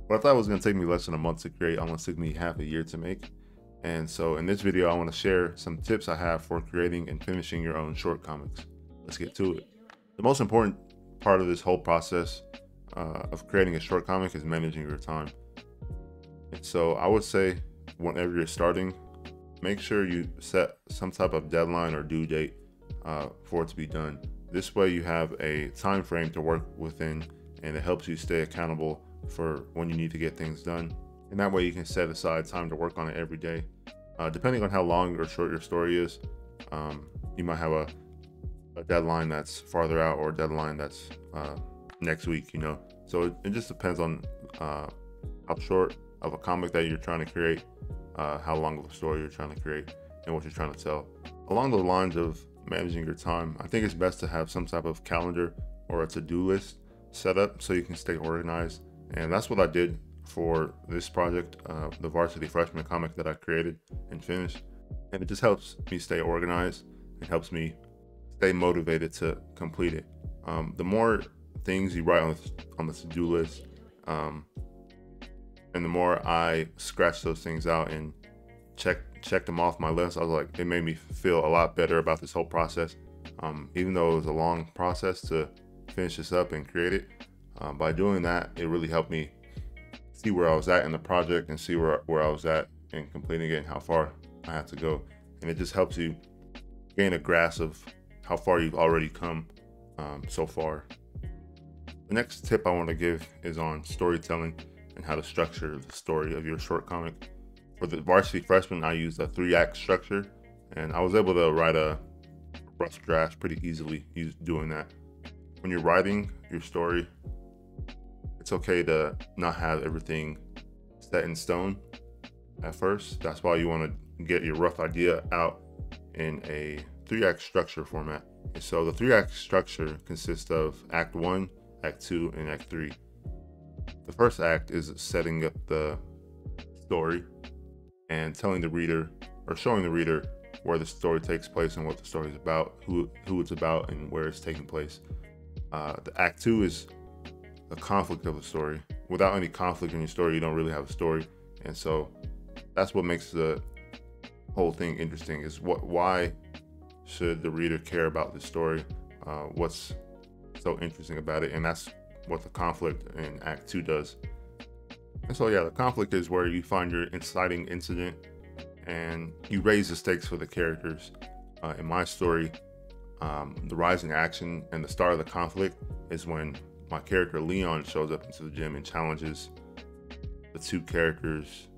What I thought was going to take me less than a month to create almost took me half a year to make. And so in this video, I want to share some tips I have for creating and finishing your own short comics. Let's get to it. The most important part of this whole process of creating a short comic is managing your time. And so I would say whenever you're starting, make sure you set some type of deadline or due date for it to be done. This way you have a time frame to work within, and it helps you stay accountable for when you need to get things done. And that way you can set aside time to work on it every day. Depending on how long or short your story is, you might have a deadline that's farther out or a deadline that's next week, So it just depends on how short of a comic that you're trying to create, how long of a story you're trying to create, and what you're trying to tell. Along the lines of managing your time, I think it's best to have some type of calendar or a to-do list set up so you can stay organized. And that's what I did for this project, the Varsity Freshman comic that I created and finished. And it just helps me stay organized. It helps me stay motivated to complete it. The more things you write on the to-do list, and the more I scratch those things out and check them off my list, I was like, it made me feel a lot better about this whole process. Even though it was a long process to finish this up and create it, by doing that, it really helped me see where I was at in the project and see where I was at in completing it and how far I had to go. And it just helps you gain a grasp of how far you've already come so far. The next tip I want to give is on storytelling and how to structure the story of your short comic. For the Varsity Freshman, I used a 3-act structure, and I was able to write a rough draft pretty easily doing that. When you're writing your story, it's okay to not have everything set in stone at first. That's why you want to get your rough idea out in a 3-act structure format. And so the 3-act structure consists of Act 1, Act 2, and Act 3. The first act is setting up the story and telling the reader, or showing the reader, where the story takes place and what the story is about, who it's about, and where it's taking place. The Act 2 is the conflict of the story. Without any conflict in your story, you don't really have a story. And so that's what makes the whole thing interesting, is why should the reader care about the story? What's so interesting about it? And that's what the conflict in Act 2 does. And so yeah, the conflict is where you find your inciting incident and you raise the stakes for the characters. In my story, the rising action and the start of the conflict is when my character Leon shows up into the gym and challenges the two characters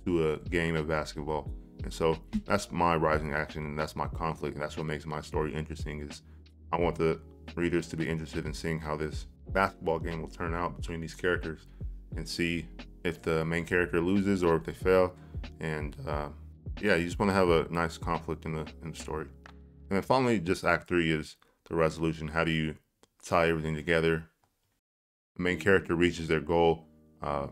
to a game of basketball. And so that's my rising action, and that's my conflict, and that's what makes my story interesting. Is I want the readers to be interested in seeing how this basketball game will turn out between these characters, and see if the main character loses or if they fail. And yeah, you just want to have a nice conflict in the story. And then finally, just Act 3 is the resolution. How do you tie everything together? The main character reaches their goal. Yeah,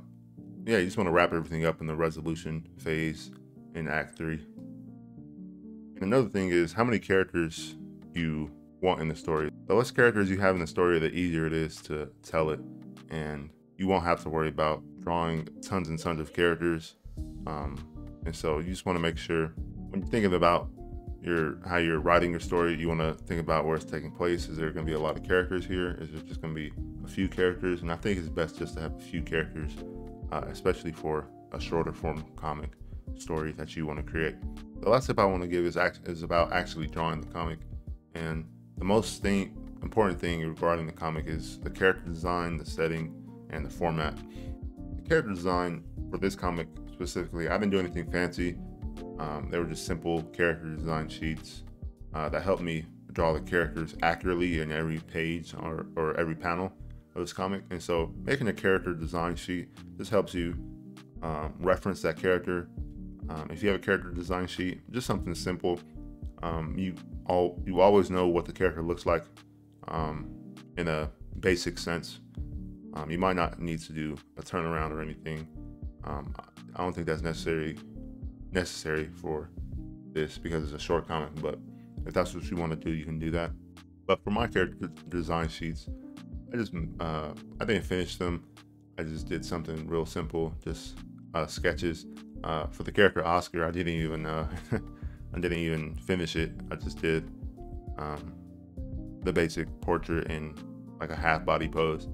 you just want to wrap everything up in the resolution phase in Act 3. And another thing is how many characters you want in the story. The less characters you have in the story, the easier it is to tell it, and you won't have to worry about drawing tons and tons of characters. And so you just want to make sure when you're thinking about how you're writing your story, you want to think about where it's taking place. Is there going to be a lot of characters here? Is there just going to be a few characters? And I think it's best just to have a few characters, especially for a shorter form comic story that you want to create. The last tip I want to give is about actually drawing the comic. And the most important thing regarding the comic is the character design, the setting, and the format. The character design for this comic specifically, I didn't do anything fancy. They were just simple character design sheets that helped me draw the characters accurately in every page or every panel of this comic. And so making a character design sheet just helps you reference that character. If you have a character design sheet, just something simple, you always know what the character looks like in a basic sense. You might not need to do a turnaround or anything. I don't think that's necessary for this because it's a short comic, but if that's what you want to do, you can do that. But for my character design sheets, I didn't finish them. I just did something real simple, just sketches. For the character Oscar, I didn't even I didn't even finish it. I just did the basic portrait in like a half body pose,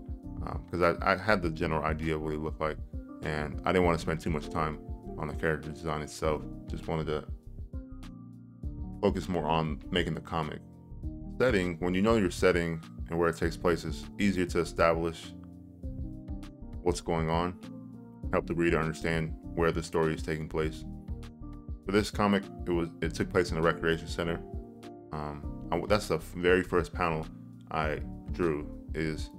because I had the general idea of what he looked like, and I didn't want to spend too much time on the character design itself. Just wanted to focus more on making the comic. Setting, when you know your setting and where it takes place, is easier to establish what's going on, help the reader understand where the story is taking place. For this comic, it took place in a recreation center. That's the very first panel I drew, is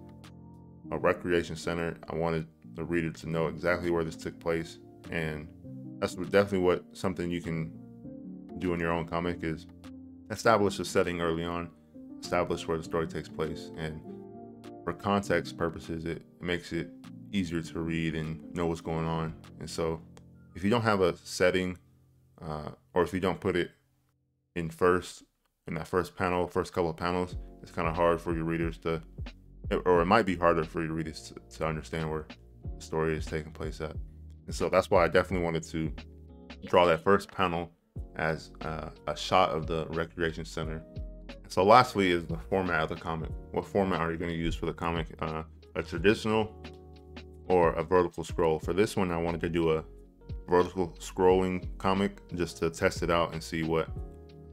a recreation center. I wanted the reader to know exactly where this took place, and that's definitely something you can do in your own comic, is establish a setting early on, establish where the story takes place, and for context purposes, it makes it easier to read and know what's going on. And so if you don't have a setting, or if you don't put it in that first couple of panels, it's kind of hard for your readers to, or it might be harder for your readers to understand where the story is taking place at. And so that's why I definitely wanted to draw that first panel as a shot of the recreation center. So lastly is the format of the comic. What format are you going to use for the comic? A traditional or a vertical scroll? For this one, I wanted to do a vertical scrolling comic just to test it out and see what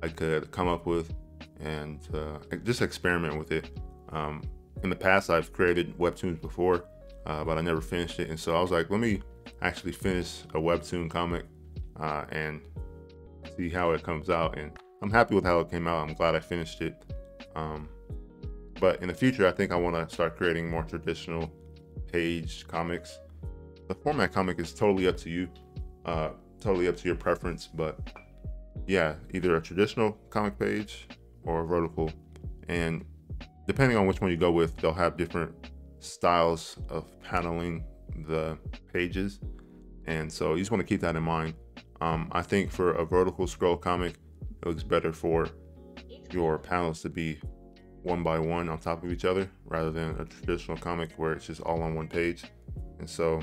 I could come up with, and just experiment with it. In the past, I've created webtoons before, but I never finished it. And so I was like, let me actually finish a webtoon comic and see how it comes out. And I'm happy with how it came out. I'm glad I finished it. But in the future, I think I want to start creating more traditional page comics. The format comic is totally up to you, totally up to your preference. But yeah, either a traditional comic page or a vertical. And depending on which one you go with, they'll have different styles of paneling the pages. And so you just want to keep that in mind. I think for a vertical scroll comic, it looks better for your panels to be one by one on top of each other, rather than a traditional comic where it's just all on one page. And so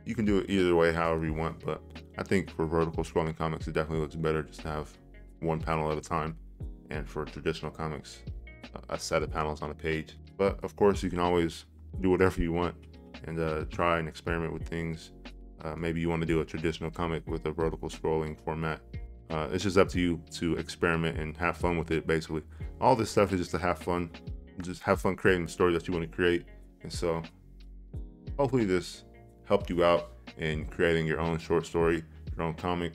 you can do it either way, however you want, but I think for vertical scrolling comics, it definitely looks better just to have one panel at a time. And for traditional comics, a set of panels on a page. But of course, you can always do whatever you want and try and experiment with things. Maybe you want to do a traditional comic with a vertical scrolling format. It's just up to you to experiment and have fun with it, basically. All this stuff is just to have fun. Just have fun creating the story that you want to create. And so hopefully this helped you out in creating your own short story, your own comic.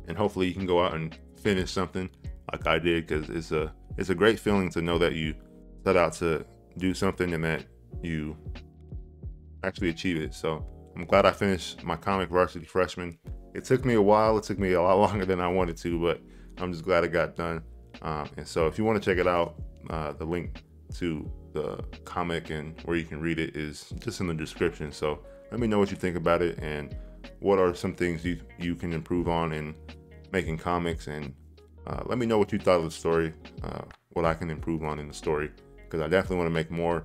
And hopefully you can go out and finish something like I did, because it's a great feeling to know that you set out to do something and that you actually achieve it. So I'm glad I finished my comic, Varsity Freshmen. It took me a while. It took me a lot longer than I wanted to, but I'm just glad it got done. And so if you want to check it out, the link to the comic and where you can read it is just in the description. So let me know what you think about it, and what are some things you can improve on in making comics, and let me know what you thought of the story, what I can improve on in the story, because I definitely want to make more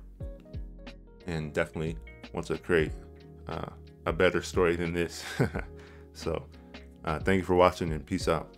and definitely want to create a better story than this. So thank you for watching, and peace out.